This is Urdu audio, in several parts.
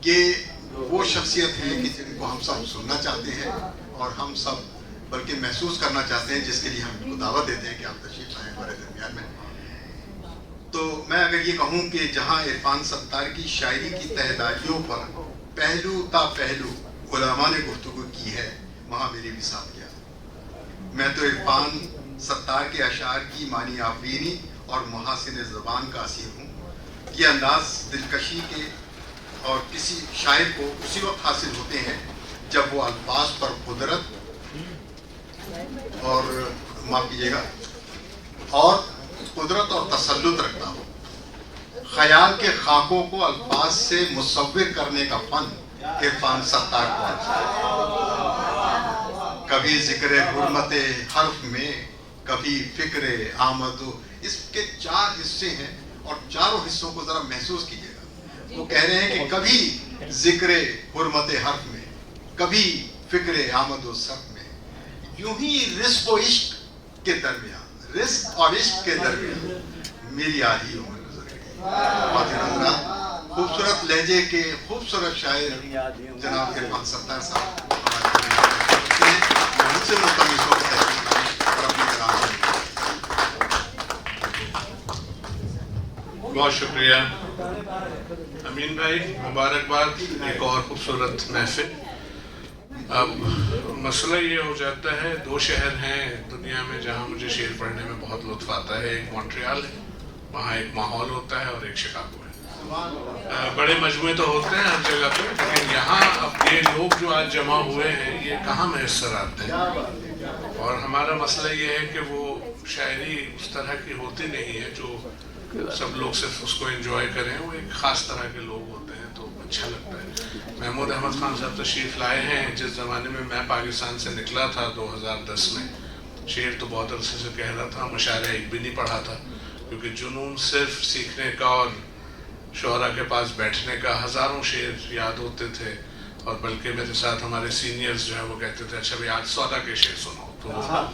یہ وہ شخصیت ہے کہ جن کو ہم سب سننا چاہتے ہیں اور ہم سب بلکہ محسوس کرنا چاہتے ہیں، جس کے لیے ہم ان کو دعوت دیتے ہیں کہ آپ تشریف لائیں ہمارے درمیان میں۔ تو میں اگر یہ کہوں کہ جہاں عرفان ستار کی شاعری کی تہداریوں پر پہلو تا پہلو علماء نے گفتگو کی ہے، وہاں میری وصال کیا۔ میں تو عرفان ستار کے اشعار کی معنی آفرینی اور محاسن زبان کا اسیر ہوں۔ یہ انداز دلکشی کے اور کسی شاعر کو اسی وقت حاصل ہوتے ہیں جب وہ الفاظ پر قدرت اور معاف کیجیے گا اور قدرت اور تسلط رکھتا ہو۔ خیال کے خاکوں کو الفاظ سے مصور کرنے کا فن عرفان ستار کو ہے۔ کبھی ذکر حرمت حرف میں، کبھی فکر آمد، اس کے 4 حصے ہیں اور چاروں حصوں کو ذرا محسوس کیجیے گا۔ وہ کہہ رہے ہیں کہ کبھی ذکر حرمت حرف میں، کبھی فکر آمد و صرف میں، یوں ہی رزق و عشق کے درمیان، رزق اور عشق کے درمیان میری آدھی عمر گزر گئی۔ خواتین حضرات، خوبصورت لہجے کے خوبصورت شاعر جناب عرفان ستار صاحب ان سے ملتمس ہو کے اور اپنی کلام۔ بہت شکریہ امین بھائی، مبارکباد، ایک اور خوبصورت محفل۔ اب مسئلہ یہ ہو جاتا ہے، 2 شہر ہیں دنیا میں جہاں مجھے شعر پڑھنے میں بہت لطف آتا ہے، ایک مونٹریال ہے، وہاں ایک ماحول ہوتا ہے، اور ایک شکاگو ہے۔ بڑے مجموعے تو ہوتے ہیں ہر جگہ پہ، لیکن یہاں اب یہ لوگ جو آج جمع ہوئے ہیں یہ کہاں میسر آتے ہیں، اور ہمارا مسئلہ یہ ہے کہ وہ شاعری اس طرح کی ہوتی نہیں ہے جو سب لوگ صرف اس کو انجوائے کریں، وہ ایک خاص طرح کے لوگ ہوتے ہیں تو اچھا لگتا ہے۔ محمود احمد خان صاحب تشریف لائے ہیں۔ جس زمانے میں میں پاکستان سے نکلا تھا 2010 میں، شعر تو بہت عرصے سے کہہ رہا تھا، مشاعرہ ایک بھی نہیں پڑھا تھا، کیونکہ جنون صرف سیکھنے کا اور شعراء کے پاس بیٹھنے کا، ہزاروں شعر یاد ہوتے تھے، اور بلکہ میرے ساتھ ہمارے سینئرز جو ہیں وہ کہتے تھے اچھا بھائی آج 100 کے شعر سناؤ، تو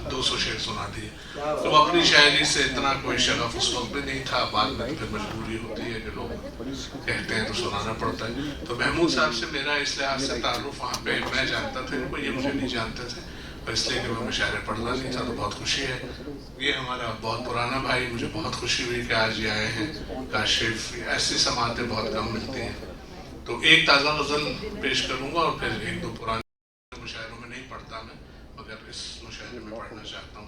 200 شعر سنا دیے۔ تو اپنی شاعری سے اتنا کوئی شغف اس وقت بھی نہیں تھا، بعد میں پھر مجبوری ہوتی ہے کہ لوگ کہتے ہیں تو سنانا پڑتا ہے۔ تو محمود صاحب سے میرا اس لحاظ سے تعارف وہاں پہ میں جانتا تھا ان کو، یہ مجھے نہیں جانتے تھے، اور اس لیے کہ میں مشاعرے پڑھنا نہیں تھا، تو بہت خوشی ہے۔ یہ ہمارا بہت پرانا بھائی، مجھے بہت خوشی ہوئی کہ آج یہ آئے ہیں کاشف، ایسی سماعتیں بہت کم ملتی ہیں۔ تو ایک تازہ غزل پیش کروں گا اور پھر 1-2 پرانے مشاعروں میں نہیں پڑھتا میں، مگر اس مشاعرے میں پڑھنا چاہتا ہوں۔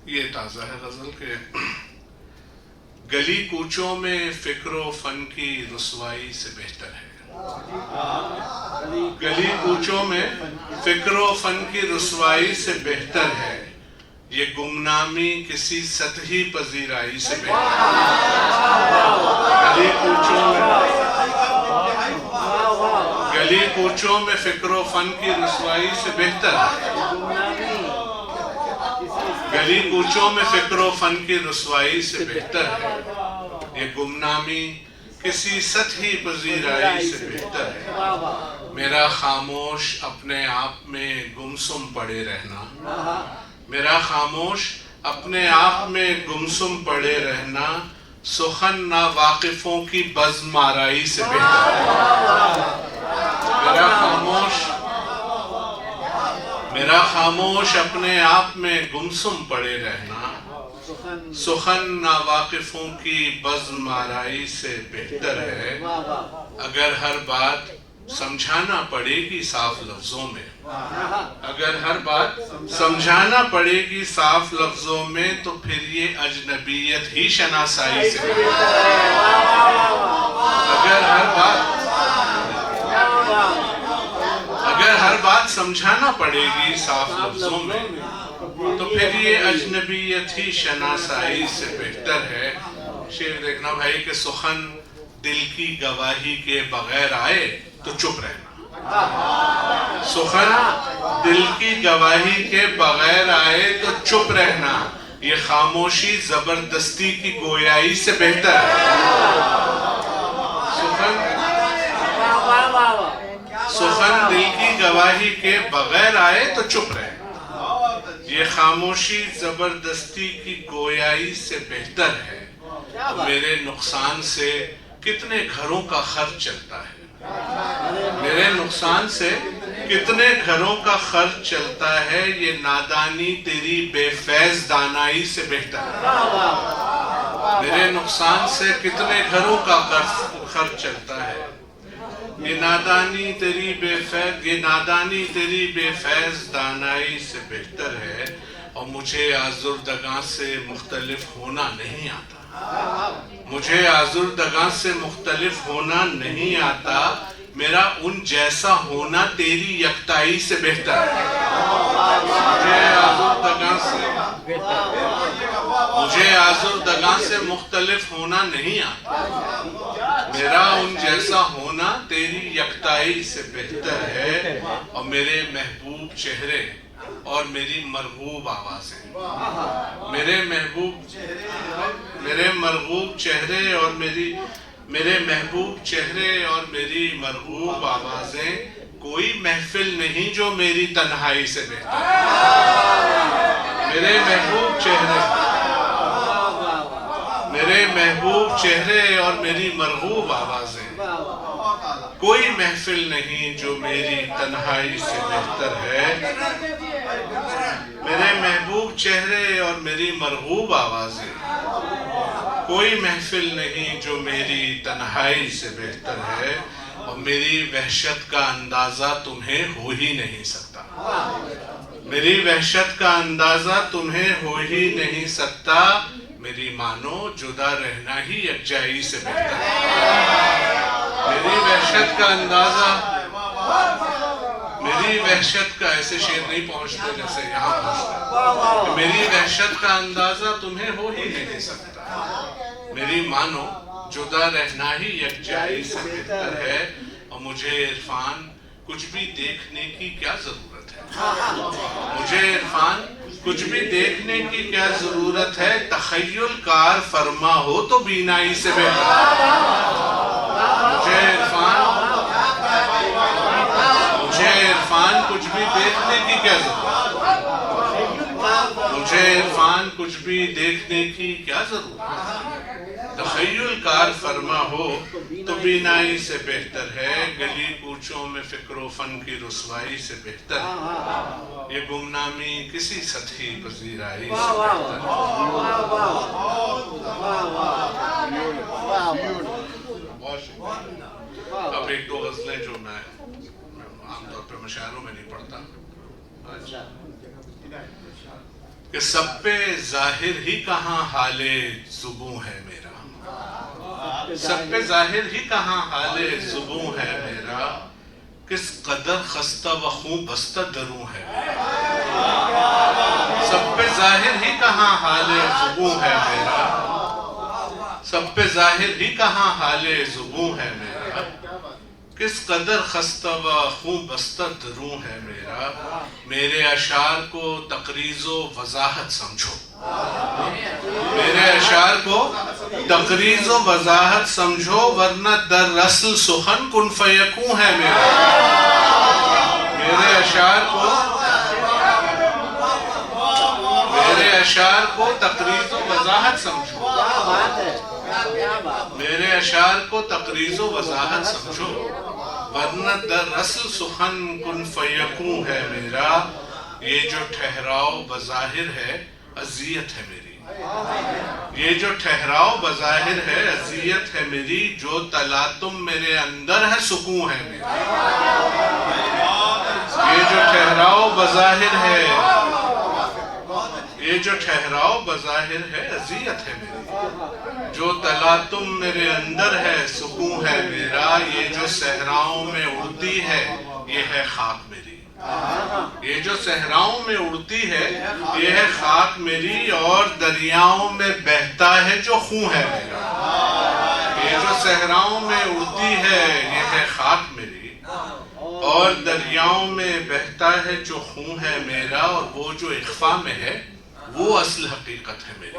یہ تازہ ہے غزل کہ گلی کوچوں میں فکر و فن کی رسوائی سے بہتر ہے۔ گلی کوچوں میں فکر و فن کی رسوائی سے بہتر ہے، یہ گمنامی کسی سطحی پذیرائی سے بہتر ہے۔ گلی کوچوں میں فکر و فن کی رسوائی سے بہتر ہے، گلی کوچوں میں فکر و فن کی رسوائی سے بہتر ہے، یہ گمنامی کسی سطحی پذیرائی سے بہتر ہے۔ میرا خاموش اپنے آپ میں گمسم پڑے رہنا، میرا خاموش اپنے آپ میں گمسم پڑے رہنا، سخن نا واقفوں کی بزم آرائی سے بہتر ہے۔ میرا خاموش اپنے آپ میں گمسم پڑے رہنا، سخن نا واقفوں کی بزم آرائی سے بہتر ہے۔ اگر ہر بات سمجھانا پڑے گی صاف لفظوں میں، اگر ہر بات سمجھانا پڑے گی صاف لفظوں میں، تو پھر یہ اجنبیت ہی شناسائی سے بہتر ہے۔ اگر ہر بات سمجھانا پڑے گی صاف لفظوں میں، تو پھر یہ اجنبیت ہی شناسائی سے بہتر ہے۔ شعر دیکھنا بھائی کہ سخن دل کی گواہی کے بغیر آئے تو چپ رہنا، سخن دل کی گواہی کے بغیر آئے تو چپ رہنا، یہ خاموشی زبردستی کی گویائی سے بہتر ہے۔ سخن دل کی گواہی کے بغیر آئے تو چپ رہنا، یہ خاموشی زبردستی کی گویائی سے بہتر ہے۔ میرے نقصان سے کتنے گھروں کا خرچ چلتا ہے، میرے نقصان سے کتنے گھروں کا خرچ چلتا ہے، یہ نادانی تیری بے فیض دانائی سے بہتر ہے۔ میرے نقصان سے کتنے گھروں کا خرچ چلتا ہے، یہ نادانی تیری بے فیض دانائی سے بہتر ہے، اور مجھے آزردگاں سے مختلف ہونا نہیں آتا، مجھے آزردگاں سے مختلف ہونا نہیں آتا، میرا ان جیسا ہونا تیری یکتائی سے بہتر ہے۔ مجھے آزردگاں سے مختلف ہونا نہیں آتا، میرا ان جیسا ہونا تیری یکتائی سے بہتر ہے، اور میرے محبوب چہرے اور میری مرغوب آوازیں، میرے محبوب چہرے اور میری مرغوب آوازیں، کوئی محفل نہیں جو میری تنہائی سے بہتر ہے۔ میرے محبوب چہرے اور میری مرغوب آوازیں، کوئی محفل نہیں جو میری تنہائی سے بہتر ہے۔ میرے محبوب چہرے اور میری مرغوب آوازیں، کوئی محفل نہیں جو میری تنہائی سے بہتر ہے، اور میری وحشت کا اندازہ تمہیں ہو ہی نہیں سکتا، میری وحشت کا اندازہ تمہیں ہو ہی نہیں سکتا، میری مانو جدا رہنا ہی یکجائی سے بہتر ہے۔ میری وحشت کا اندازہ، میری وحشت کا، ایسے شعر نہیں پہنچتے جیسے یہاں پہنچتے، میری وحشت کا اندازہ تمہیں ہو ہی نہیں سکتا، میری مانو جدا رہنا ہی یکجائی سے بہتر ہے، اور مجھے عرفان کچھ بھی دیکھنے کی کیا ضرورت ہے، مجھے عرفان کچھ بھی دیکھنے کی کیا ضرورت ہے، تخیل کار فرما ہو تو بینائی سے بہتر ہے۔ مجھے عرفان کچھ بھی دیکھنے کی کیا ضرورت ہے، مجھے عرفان کچھ بھی دیکھنے کی کیا ضرورت ہے، تخیل کار فرما ہو تو بینائی سے بہتر ہے، گلی کوچوں میں فکر و فن کی رسوائی سے بہتر ہے، یہ گمنامی کسی سطحی پذیرائی سے بہتر ہے۔ اب ایک دو غزلیں جو میں عام طور پہ مشاعروں میں نہیں پڑھتا، کہ سب پہ ظاہر ہی کہاں حال زبوں ہے میرا، سب پہ ظاہر ہی کہاں حال زبوں ہے میرا، کس قدر خستہ و خوں بستہ دروں ہے میرا، سب پہ ظاہر ہی کہاں حال زبوں ہے میرا، سب پہ ظاہر ہی کہاں حال زبوں ہے میرا، کس قدر خستہ و خوں بستہ دروں ہے میرا، میرے اشعار کو تقریض و وضاحت سمجھو، میرے اشعار کو تقریض و وضاحت سمجھو، ورنہ در اصل سخن کن فیکون ہے میرا، میرے اشعار کو تقریض و وضاحت سمجھو، میرے اشعار کو تقریض و وضاحت سمجھو، ورنہ در اصل سخن کن فیکون ہے میرا، یہ جو ٹھہراؤ بظاہر ہے اذیت ہے میری، یہ جو ٹھہراؤ بظاہر ہے اذیت ہے میری، جو تلاطم میرے اندر ہے سکون ہے میری، یہ جو ٹھہراؤ بظاہر ہے، یہ جو ٹھہراؤ بظاہر ہے اذیت ہے میری، جو تلاطم میرے اندر ہے سکون ہے میرا، یہ جو صحراؤں میں اڑتی ہے یہ ہے خاک میری، یہ جو صحراؤں میں اڑتی ہے یہ ہے خاک میری، اور دریاؤں میں بہتا ہے جو خون ہے میرا، یہ جو صحراؤں میں اڑتی ہے یہ ہے خاک میری، اور دریاؤں میں بہتا ہے جو خون ہے میرا، اور وہ جو اخفا میں ہے وہ اصل حقیقت ہے میری،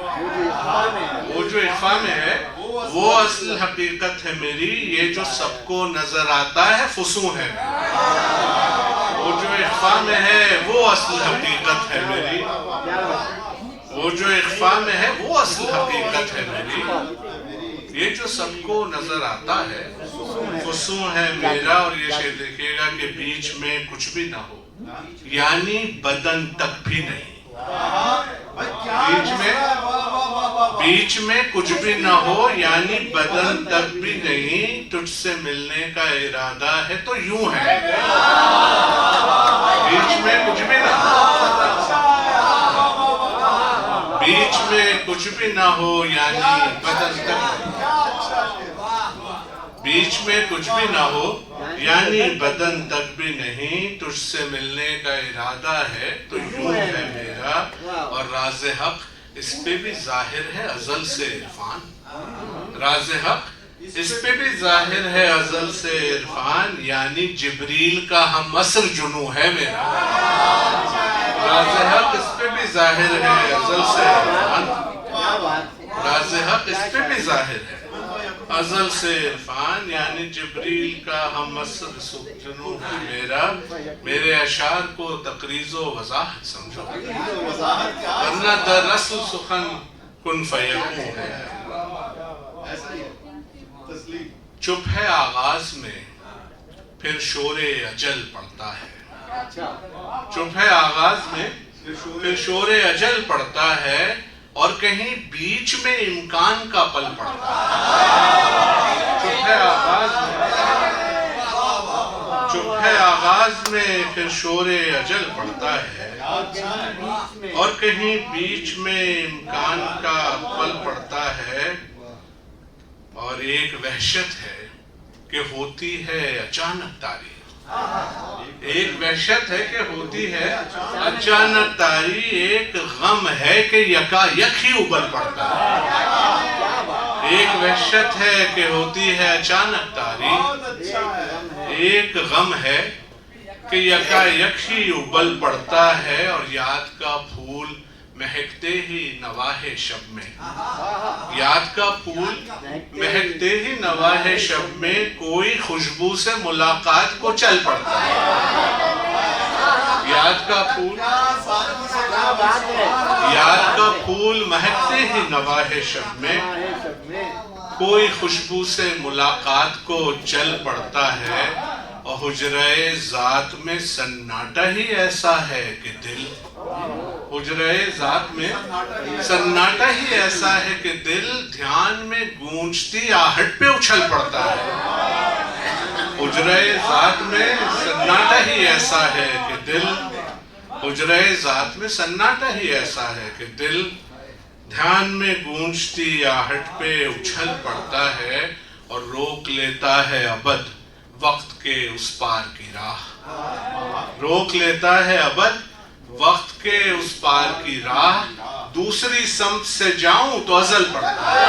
وہ جو اخفا میں ہے وہ اصل حقیقت ہے میری، یہ جو سب کو نظر آتا ہے فسوں ہے میری، وہ جو اخفا میں ہے وہ اصل حقیقت ہے میری، وہ جو اخفا میں ہے وہ اصل حقیقت ہے میری. یہ جو سب کو نظر آتا ہے خصوص ہے میرا. اور یہ شعر دیکھیے گا کہ بیچ میں کچھ بھی نہ ہو یعنی بدن تک بھی نہیں. بیچ میں کچھ بھی نہ ہو یعنی بدن تک بھی نہیں. تجھ سے ملنے کا ارادہ ہے تو یوں ہے. بیچ میں کچھ بھی نہ ہو, بیچ میں کچھ بھی نہ ہو یعنی بدن تک, بیچ میں کچھ بھی نہ ہو یعنی بدن تک بھی نہیں. تجھ سے ملنے کا ارادہ ہے تو یوں ہے میرا. اور راز حق اس پہ بھی ظاہر ہے ازل سے عرفان. راز حق اس پہ بھی ظاہر ہے ازل سے عرفان یعنی جبریل کا ہم عصر جنوں ہے میرا. راز حق اس پہ بھی ظاہر ہے ازل سے عرفان. راز حق اس پہ بھی ظاہر ہے ازل سے عرفان یعنی جبریل کا ہم عصر جنوں ہے میرا. میرے اشعار کو تقریض و وضاحت سمجھو ورنہ در اصل سخن کن فیکون ہے. چپ ہے آغاز میں پھر شور اجل پڑتا ہے. چپ ہے آغاز میں پھر شور اجل پڑتا ہے اور کہیں بیچ میں امکان کا پل پڑتا ہے. چپ ہے آغاز میں, چپ ہے آغاز میں پھر شور اجل پڑتا ہے اور کہیں بیچ میں امکان کا پل پڑتا ہے. اور ایک وحشت ہے کہ ہوتی ہے اچانک تاریخ. ایک وحشت ہے کہ ہوتی ہے اچانک تاری. ایک غم ہے کہ یکا یک ہی ابل پڑتا ہے. ایک وحشت ہے کہ ہوتی ہے اچانک تاری. ایک غم ہے کہ یکا یک ہی ابل پڑتا ہے. اور یاد کا پھول مہکتے ہی نواح شب میں, یاد کا پھول مہکتے ہی نواح شب میں کوئی خوشبو سے ملاقات کو چل پڑتا ہے. یاد کا پھول, یاد کا پھول مہکتے ہی نواح شب میں کوئی خوشبو سے ملاقات کو چل پڑتا ہے. اور حجرۂ ذات میں سناٹا ہی ایسا ہے کہ دل, حجرۂ ذات میں سناٹا ہی ایسا ہے کہ دل دھیان میں گونجتی آہٹ پہ اچھل پڑتا ہے. حجرۂ ذات میں سناٹا ہی ایسا ہے کہ دل, حجرۂ ذات میں سناٹا ہی ایسا ہے کہ دل دھیان میں گونجتی آہٹ پہ اچھل پڑتا ہے. اور روک لیتا ہے ابد وقت کے اس پار کی راہ. روک لیتا ہے ابد وقت کے اس پار کی راہ. دوسری سمت سے جاؤں تو ازل پڑتا ہے.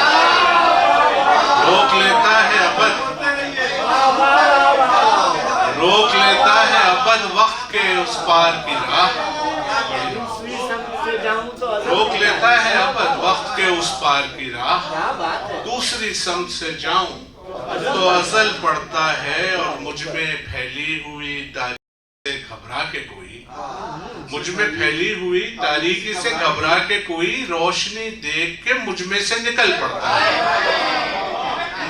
روک لیتا ہے ابد, روک لیتا ہے ابد وقت کے اس پار کی راہ. روک لیتا ہے ابد وقت کے اس پار کی راہ. دوسری سمت سے جاؤں تو ازل پڑتا ہے. اور مجھ میں پھیلی ہوئی تاریکی سے گھبرا کے کوئی, مجھ میں پھیلی ہوئی تاریکی سے گھبرا کے کوئی روشنی دیکھ کے مجھ میں سے نکل پڑتا ہے.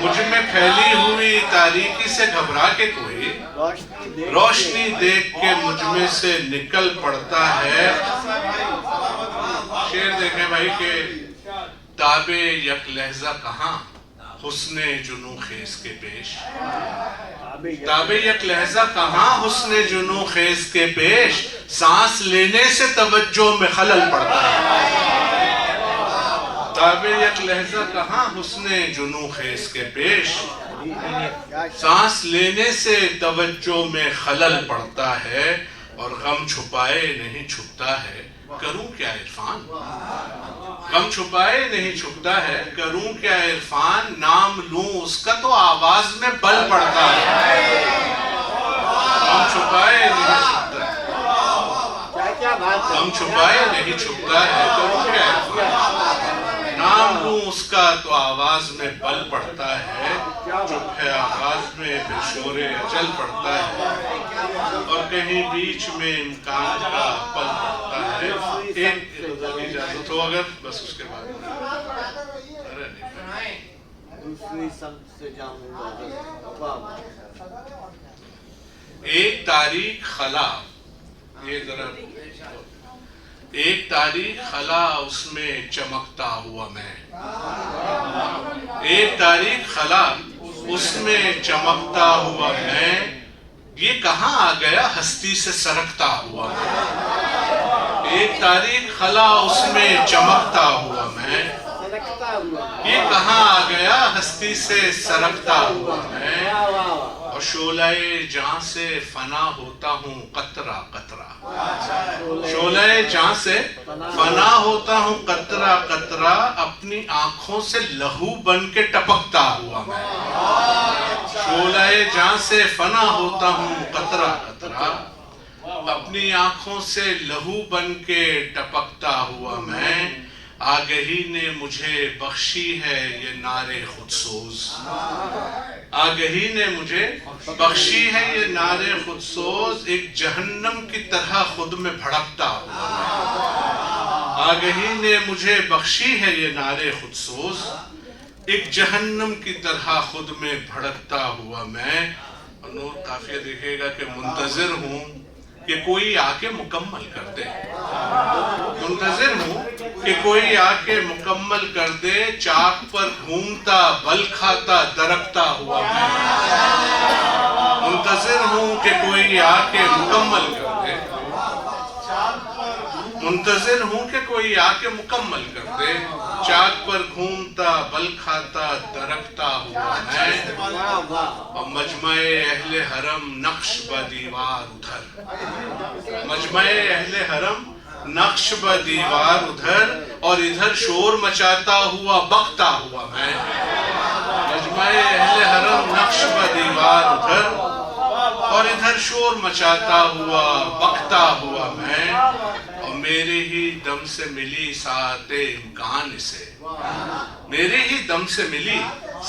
مجھ میں پھیلی ہوئی تاریکی سے گھبرا کے کوئی روشنی دیکھ کے مجھ میں سے نکل پڑتا ہے. شعر دیکھیں بھائی کہ تاب یک لحظہ کہاں حسن جنوں خیز کے پیش. تاب یک لحظہ کہاں حسن جنوں خیز کے پیش. سانس لینے سے توجہ میں خلل پڑتا ہے. تاب یک لحظہ کہاں حسن جنوں خیز کے پیش. سانس لینے سے توجہ میں خلل پڑتا ہے. اور غم چھپائے نہیں چھپتا ہے کروں کیا عرفان. غم چھپائے نہیں چھپتا ہے کروں کیا عرفان. نام لوں اس کا تو آواز میں بل پڑتا ہے. غم چھپائے نہیں چھپتا ہے, غم چھپائے نہیں چھپتا ہے کروں کیا عرفان. نام لوں اس کا تو آواز میں بل پڑتا ہے، چپ ہے آغاز میں پھر شور اجل پڑتا ہے، اور کہیں بیچ میں امکان کا پل پڑتا ہے۔ ایک اجازت ہو اگر بس اس کے بعد ایک تاریخ خلا، یہ ذرا ایک تاریخ خلا اس میں چمکتا ہوا میں، ایک تاریخ خلا اس میں چمکتا ہوا میں، یہ کہاں آ گیا ہستی سے سرکتا ہوا میں، ایک تاریخ خلا اس میں چمکتا ہوا میں، یہ کہاں آ گیا ہستی سے سرکتا ہوا میں، اور شعلہ جاں سے فنا ہوتا ہوں قطرہ قطرہ، شعلہ جاں سے فنا ہوتا ہوں قطرہ قطرہ، اپنی آنکھوں سے لہو بن کے ٹپکتا ہوا میں، شعلہ جاں سے فنا ہوتا ہوں قطرہ قطرہ، اپنی آنکھوں سے لہو بن کے ٹپکتا ہوا میں، آگہی نے مجھے بخشی ہے یہ نار خودسوز، آگہی نے مجھے بخشی ہے یہ نار خودسوز، ایک جہنم کی طرح خود میں بھڑکتا ہوا میں، آگہی نے مجھے بخشی ہے یہ نار خودسوز، ایک جہنم کی طرح خود میں بھڑکتا ہوا میں، اور نور قافیہ دیکھے گا کہ منتظر ہوں کہ کوئی آ کے مکمل کر دے، منتظر ہوں کہ کوئی آ کے مکمل کر دے، چاک پر گھومتا بل کھاتا درکتا ہوا میں، منتظر ہوں کہ کوئی آ کے مکمل کر دے، منتظر ہوں کہ کوئی آ کے مکمل کر دے، چاک پر گھومتا بل کھاتا درکتا ہوا میں، اور مجمع اہل حرم نقش بدیوار ادھر، مجمع اہل حرم نقش بدیوار ادھر، اور ادھر شور مچاتا ہوا بکتا ہوا میں، مجمع اہل حرم نقش بدیوار ادھر، اور ادھر شور مچاتا ہوا بکتا ہوا میں، اور میرے ہی دم سے ملی ساعت امکان سے، میرے ہی دم سے ملی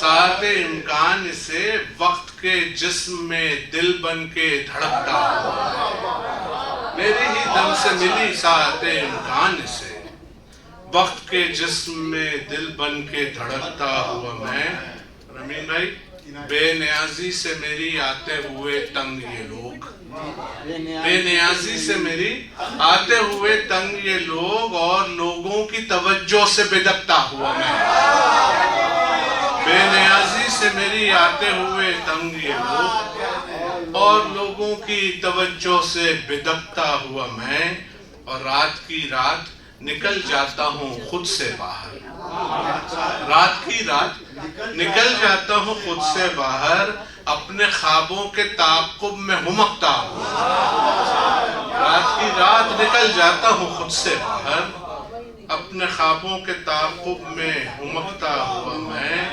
ساعت امکان سے، وقت کے جسم میں دل بن کے دھڑکتا ہوا، میرے ہی دم سے ملی ساعت امکان سے، وقت کے جسم میں دل بن کے دھڑکتا ہوا میں، رمین بھائی بے نیازی سے میری آتے ہوئے تنگ یہ لوگ، بے نیازی سے میری آتے ہوئے تنگ یہ لوگ، اور لوگوں کی توجہ سے بدکتا ہوا میں، بے نیازی سے میری آتے ہوئے تنگ یہ لوگ، اور لوگوں کی توجہ سے بدکتا ہوا میں، اور رات کی رات نکل جاتا ہوں خود سے باہر، رات کی رات نکل جاتا ہوں خود سے باہر، اپنے خوابوں کے تعاقب میں ہمکتا ہوں، رات کی رات نکل جاتا ہوں خود سے باہر، اپنے خوابوں کے تعاقب میں ہمکتا ہوا میں،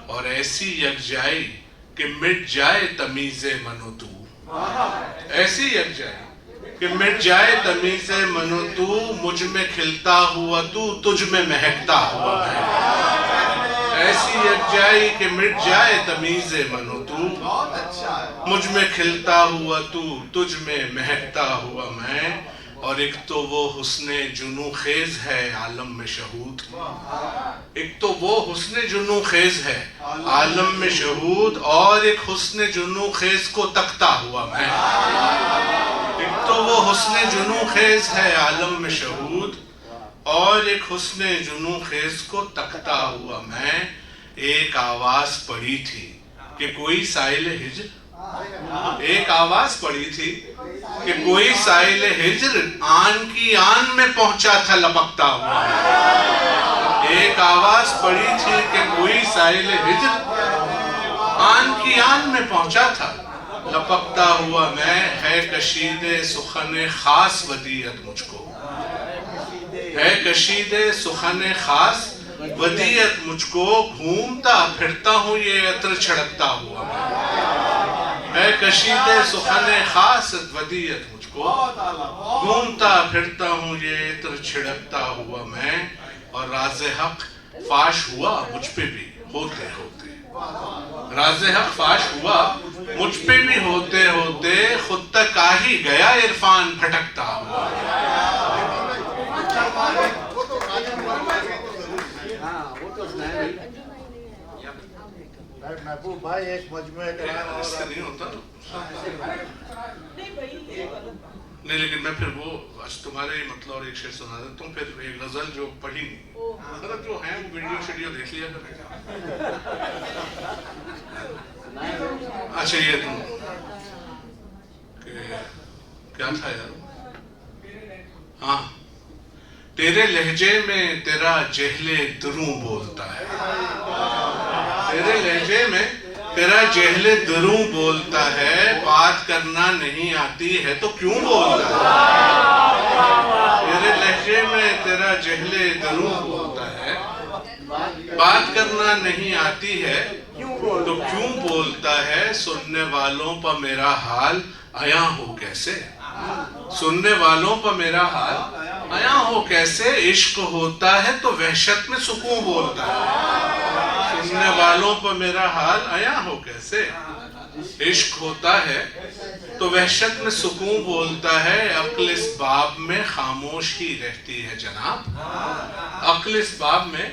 اور ایسی یکجائی کہ مٹ جائے تمیز من و تو، ایسی یکجائی کہ مٹ جائے تمیز من و تو، مجھ میں کھلتا ہوا تو تجھ میں مہکتا ہوا میں، ایسی یکجائی کہ مٹ جائے تمیز من و تو، مجھ میں کھلتا ہوا تو تجھ میں مہکتا ہوا میں، اور ایک تو وہ حسن جنوں خیز ہے عالم میں شہود، ایک تو وہ حسن جنوں خیز ہے عالم میں شہود، اور ایک حسن جنوں خیز کو تکتا ہوا میں، ایک تو وہ حسن جنوں خیز ہے عالم میں شہود، اور ایک حسن جنوں خیز کو تکتا ہوا میں، ایک آواز پڑی تھی کہ کوئی سائل ہجر، ایک آواز پڑی تھی کہ کوئی سائل ہجر آن کی آن میں پہنچا تھا لپکتا ہوا میں، ایک آواز پڑی تھی کہ کوئی سائل ہجر آن کی آن میں پہنچا تھا لپکتا ہوا میں، ہے کشید سخن خاص ودیعت مجھ کو، ہے کشید سخن خاص ودیعت مجھ کو، گھومتا پھرتا ہوں یہ عطر چھڑکتا ہوا میں، ہے کشید سخن خاص ودیعت مجھ کو، گھومتا پھرتا ہوں یہ عطر چھڑکتا ہوا میں، اور راز حق فاش ہوا مجھ پہ بھی ہوتے ہوتے، راز حق فاش ہوا مجھ پہ بھی ہوتے ہوتے، خود تک آ ہی گیا عرفان بھٹکتا ہوا۔ محبوب بھائی ایک مجموعہ کلام اس سے نہیں ہوتا نہیں، لیکن میں پھر وہ تمہارے ہی مطلب اور ایک شعر سنا دیتا ہوں، پھر ایک غزل جو پڑھی نہیں، مطلب جو ہیں وہ ویڈیو شیڈیو دیکھ لیا کریں۔ اچھا یہ تم کیا تھا یار؟ ہاں، تیرے لہجے میں تیرا جہل دروں بولتا ہے، تیرے لہجے میں تیرا جہل دروں بولتا ہے، بات کرنا نہیں آتی ہے تو کیوں بولتا ہے؟ تیرے لہجے میں تیرا جہل دروں بولتا ہے، بات کرنا نہیں آتی ہے تو کیوں بولتا ہے؟ سننے والوں پر میرا حال عیاں ہو کیسے، سننے والوں پر میرا حال عیاں ہو کیسے، عشق ہوتا ہے تو وحشت میں سکون بولتا ہے، سننے والوں پر میرا حال عیاں ہو کیسے، عشق ہوتا ہے تو وحشت میں سکون بولتا ہے، عقل اس باب میں خاموش ہی رہتی ہے جناب، عقل اس باب میں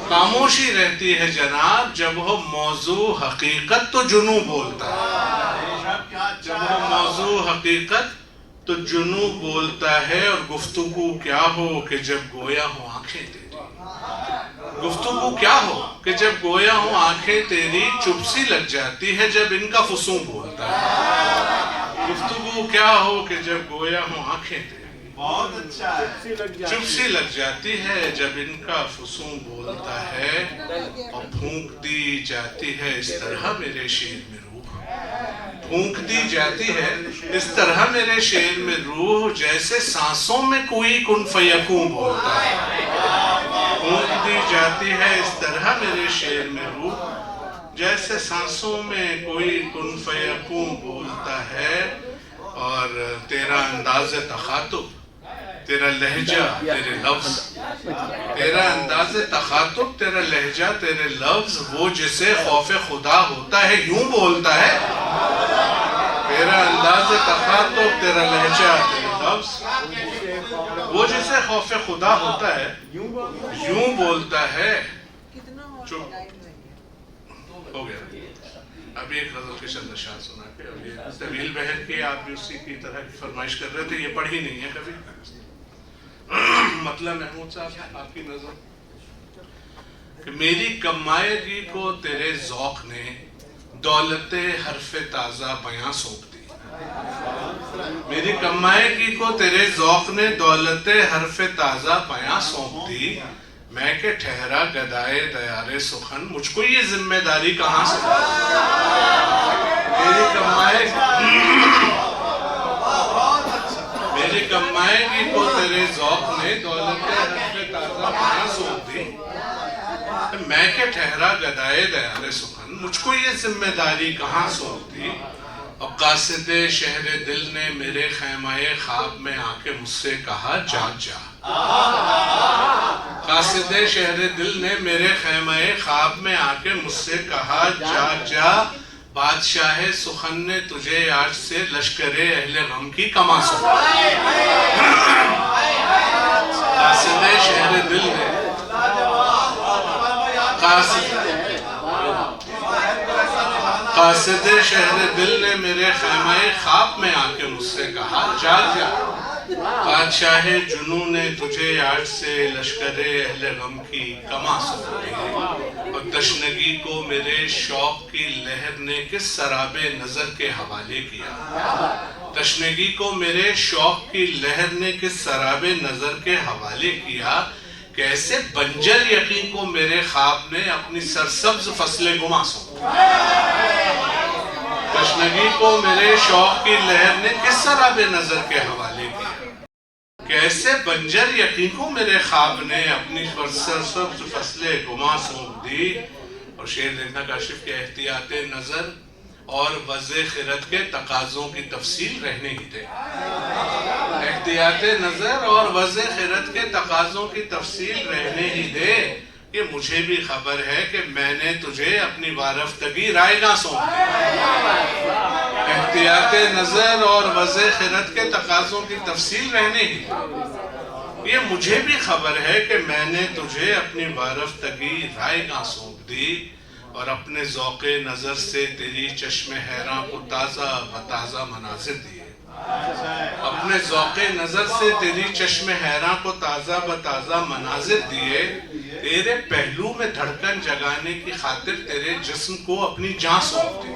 خاموشی رہتی ہے جناب، جب ہو موضوع حقیقت تو جنوں بولتا ہے، جب ہو موضوع حقیقت تو جنوں بولتا ہے، اور گفتگو کیا ہو کہ جب گویا ہو آنکھیں تیری، گفتگو کیا ہو کہ جب گویا ہو آنکھیں تیری، چپ سی لگ جاتی ہے جب ان کا فسوں بولتا ہے، گفتگو کیا ہو کہ جب گویا ہو آنکھیں تیری، بہت اچھا ہے، چپ سی لگ جاتی ہے جب ان کا فسوں بولتا ہے، اور پھونک دی جاتی ہے اس طرح میرے شعر میں روح، پھونک دی جاتی ہے اس طرح میرے شعر میں روح، جیسے سانسوں میں کوئی کن فیکون بولتا ہے، پھونک دی جاتی ہے اس طرح میرے شعر میں روح، جیسے سانسوں میں کوئی کن فیکون بولتا ہے، اور تیرا انداز تخاطب، تیرا لہجہ، تیرے لفظ، تیرا انداز تخاطب، تیرا لہجہ، تیرے لفظ، وہ جسے خوف خدا ہوتا ہے یوں بولتا ہے، تیرا انداز تخاطب، تیرا لہجہ، تیرے لفظ، وہ جسے خوف خدا ہوتا ہے یوں بولتا ہے۔ چپ ہو گیا، ابھی ایک غزل کے چند اشعار سنا کے، اور یہ طویل بہر کی آپ بھی اسی کی طرح کی فرمائش کر رہے تھے، یہ پڑھی نہیں ہے کبھی، مطلب محمود صاحب آپ کی نظر کہ میری کمائیگی کو تیرے ذوق نے دولت حرف تازہ بیاں سونپ دی، میری کمائیگی کو تیرے ذوق نے دولت حرف تازہ بیاں سونپ دی، میں کہ ٹھہرا گدائے دیار سخن، مجھ کو یہ ذمہ داری کہاں سے میری کمائیگی کو تیرے ذوق نے دولت حرف تازہ بیاں سونپ دی، میں کہ ٹھہرا گدائے دیار سخن، مجھ کو یہ ذمہ داری کہاں سونپ دی، اور قاصد شہر دل نے میرے خیمہ خواب میں آ کے مجھ سے کہا جاگ جا، قاصد شہر دل نے میرے خیمہ خواب میں آ کے مجھ سے کہا جاگ جا، بادشاہ سخن نے تجھے آج سے لشکر اہل غم کی کما سونپی، قاصد شہر دل نے قاصد شہر دل نے میرے خیمہ خواب میں آ کے مجھ سے کہا جاگ جا، بادشاہ جنوں نے تجھے آج سے لشکر اہل غم کی کما سونپی، اور تشنگی کو میرے شوق کی لہر نے کس سراب نظر کے حوالے کیا، تشنگی کو میرے شوق کی لہر نے کس سراب نظر کے حوالے کیا، کیسے بنجر یقین کو میرے خواب نے اپنی سرسبز فصل گما سونپی، تشنگی کو میرے شوق کی لہر نے کس سراب نظر کے حوالے کیا، کیسے بنجر یقین کو میرے خواب نے اپنی سرسبز فصل گما سونپ دی، اور شعر دیکھنا کاشف کے احتیاط نظر اور وضع خرد کے تقاضوں کی تفصیل رہنے ہی دے، احتیاط نظر اور وضع خرد کے تقاضوں کی تفصیل رہنے ہی دے، کہ مجھے بھی خبر ہے کہ میں نے تجھے اپنی وارفتگی رائے گاں سونپ دی، احتیاط نظر اور وضع خرد کے تقاضوں کی تفصیل رہنے ہی، یہ مجھے بھی خبر ہے کہ میں نے تجھے اپنی وارفتگی رائے گاں سونپ دی اور اپنے ذوق نظر سے تیری چشم حیراں کو تازہ بتازہ مناظر دیے، اپنے ذوق نظر سے تیری چشم حیراں کو تازہ بتازہ مناظر دیے، تیرے پہلو میں دھڑکن جگانے کی خاطر تیرے جسم کو اپنی جان سونپ دی،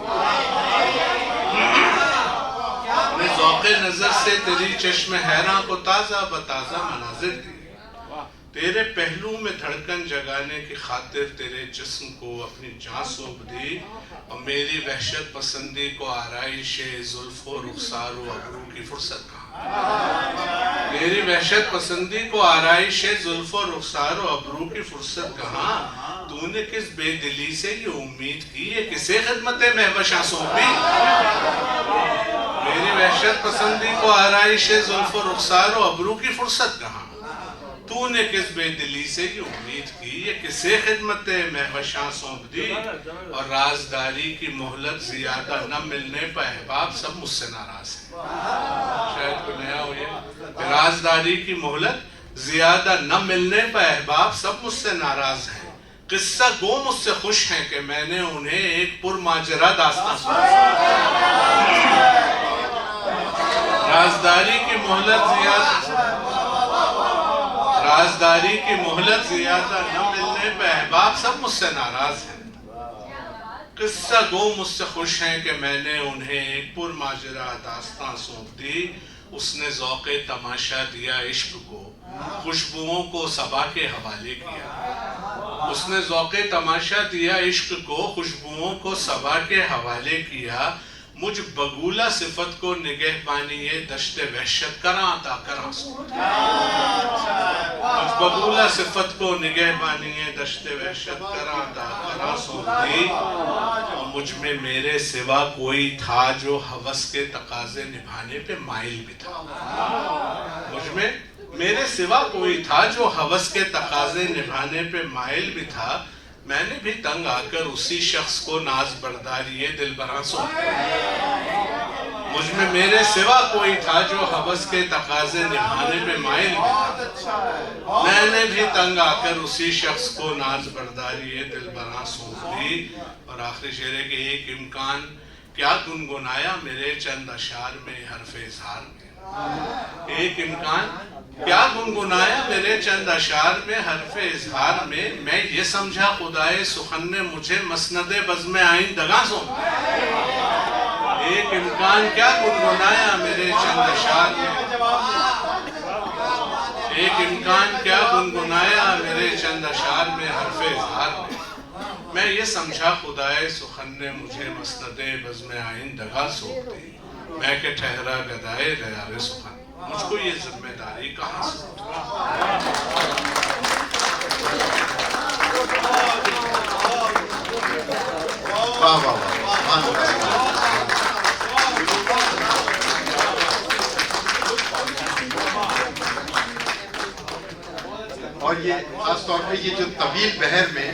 اپنے ذوق نظر سے تیری چشم حیراں کو تازہ بتازہ مناظر دیے، تیرے پہلو میں دھڑکن جگانے کی خاطر تیرے جسم کو اپنی جان سونپ دی، اور میری وحشت پسندی کو آرائش زلف و رخسار و ابرو کی فرصت کہاں، میری وحشت پسندی کو آرائش زلف و رخسار و ابرو کی فرصت کہاں، تو نے کس بے دلی سے یہ امید کی، یہ کسے خدمت مہوشاں سونپی، میری وحشت پسندی کو آرائش زلف و رخسار و ابرو کی فرصت کہاں، تو نے کس بے دلی سے یہ امید کی، یہ کسے خدمت مہوشاں سونپ دی، اور رازداری کی مہلت زیادہ نہ ملنے پر احباب سب مجھ سے ناراض ہیں، شاید کوئی نیا ہو یہ، رازداری کی مہلت زیادہ نہ ملنے پر احباب سب مجھ سے ناراض ہیں، قصہ گو مجھ سے خوش ہیں کہ میں نے انہیں ایک پرماجرہ داستان سنائی، رازداری کی مہلت زیادہ نہ ملنے پہ احباب سب مجھ سے ناراض ہیں، قصہ گو مجھ سے خوش ہیں کہ میں نے انہیں ایک پرماجرہ داستان سونپ دی، اس نے ذوق تماشا دیا عشق کو، خوشبوؤں کو صبا کے حوالے کیا، اس نے ذوق تماشا دیا عشق کو، خوشبوؤں کو صبا کے حوالے کیا، مجھ بگولہ صفت کو نگہبانی دشت وحشت کراں عطا کراں سونپ دی، مجھ بگولہ صفت کو نگہبانی دشت وحشت کراں عطا کراں سونپ دی، اور مجھ میں میرے سوا کوئی تھا جو ہوس کے تقاضے نبھانے پہ مائل بھی تھا، مجھ میں میرے سوا کوئی تھا جو ہوس کے تقاضے نبھانے پہ مائل بھی تھا، میں نے بھی تنگ آ کر اسی شخص کو ناز برداری دل براں سونپ دی، مجھ میں میرے سوا کوئی تھا جو ہوس کے تقاضے نبھانے پہ مائل بھی تھا، میں نے بھی تنگ آ کر اسی شخص کو ناز برداری دل براں سونپ دی، اور آخری شعر ہے کہ ایک امکان کیا گنگنایا میرے چند اشعار میں حرف اظہار میں، ایک امکان کیا گنگنایا میرے چند اشعار میں حرف اظہار میں یہ سمجھا خدائے سخن نے مجھے مسند بزم آئندگاں سونپ دی، ایک امکان کیا گنگنایا میرے چند اشعار میں، ایک امکان کیا گنگنایا میرے چند اشعار میں حرف اظہار میں یہ سمجھا خدائے سخن نے مجھے مسند بزم آئندگاں سونپ دی، میں کہ ٹھہرا گدائے غیار سخن، مجھ کو یہ ذمہ داری کہاں سے واہ واہ واہ، اور یہ خاص طور پہ یہ جو طویل بحر میں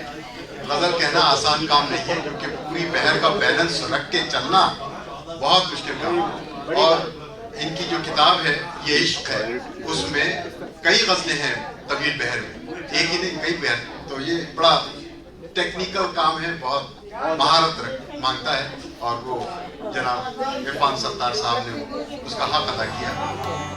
غزل کہنا آسان کام نہیں ہے، کیونکہ پوری بحر کا بیلنس رکھ کے چلنا بہت مشکل کام ہے، اور ان کی جو کتاب ہے یہ عشق ہے، اس میں کئی غزلیں ہیں طویل بحر میں، ایک ہی نہیں کئی بحر، تو یہ بڑا ٹیکنیکل کام ہے، بہت مہارت مانگتا ہے، اور وہ جناب عرفان ستار صاحب نے اس کا حق ادا کیا۔